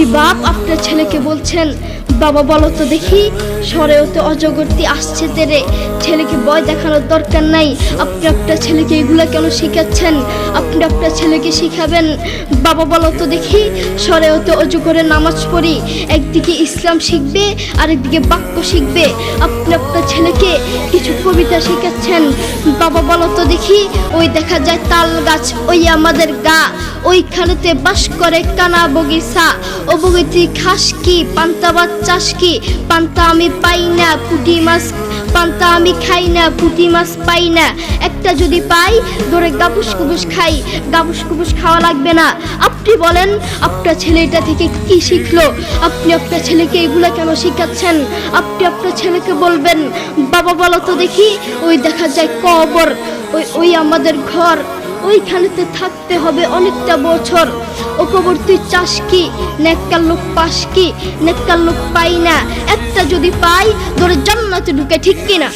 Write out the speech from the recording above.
আপনি বাপ আপনার ছেলেকে বলছেন, বাবা বলো তো দেখি সরেও তো অজগরটি আসছে তেরে, ছেলেকে ভয় দেখানোর দরকার নাই। আপনি আপনার ছেলেকে এগুলা কেন শিখাচ্ছেন? আপনি আপনার ছেলেকে শিখাবেন, বাবা বলো তো দেখি সরেও তো অজগরের নামাজ পড়ি। একদিকে ইসলাম শিখবে, আরেকদিকে বাক্য শিখবে। আপনি আপনার ছেলেকে কিছু কবিতা শিখাচ্ছেন, বাবা বলো তো দেখি ওই দেখা যায় তাল গাছ, ওই আমাদের গা, ওইখানেতে বাস করে কানা বগিচা। ও বগিটি খাস কি, পান্তা ভাত চাষ কি? পান্তা আমি পাই না, পুঁটি মাছ পান্তা আমি খাই না, পুঁটি মাছ পাই না। একটা যদি পাই ধরে গাবুস কুবুস খাই, গাবুস কুবুস খাওয়া লাগবে না। আপনি বলেন আপনার ছেলে এটা থেকে কি শিখলো? আপনি আপনার ছেলেকে এগুলা কেন শিখাচ্ছেন? আপনি আপনার ছেলেকে বলবেন, বাবা বলো তো দেখি ওই দেখা যায় কবর, ওই আমাদের ঘর, ওইখানেতে থাকতে হবে অনেকটা বছর। ও কবর তুই চাস কি? নেককার লোক পাস কি? নেককার লোক পাই না। একটা যদি পাই ধরে জান্নাতে ঢুকে, ঠিক কিনা?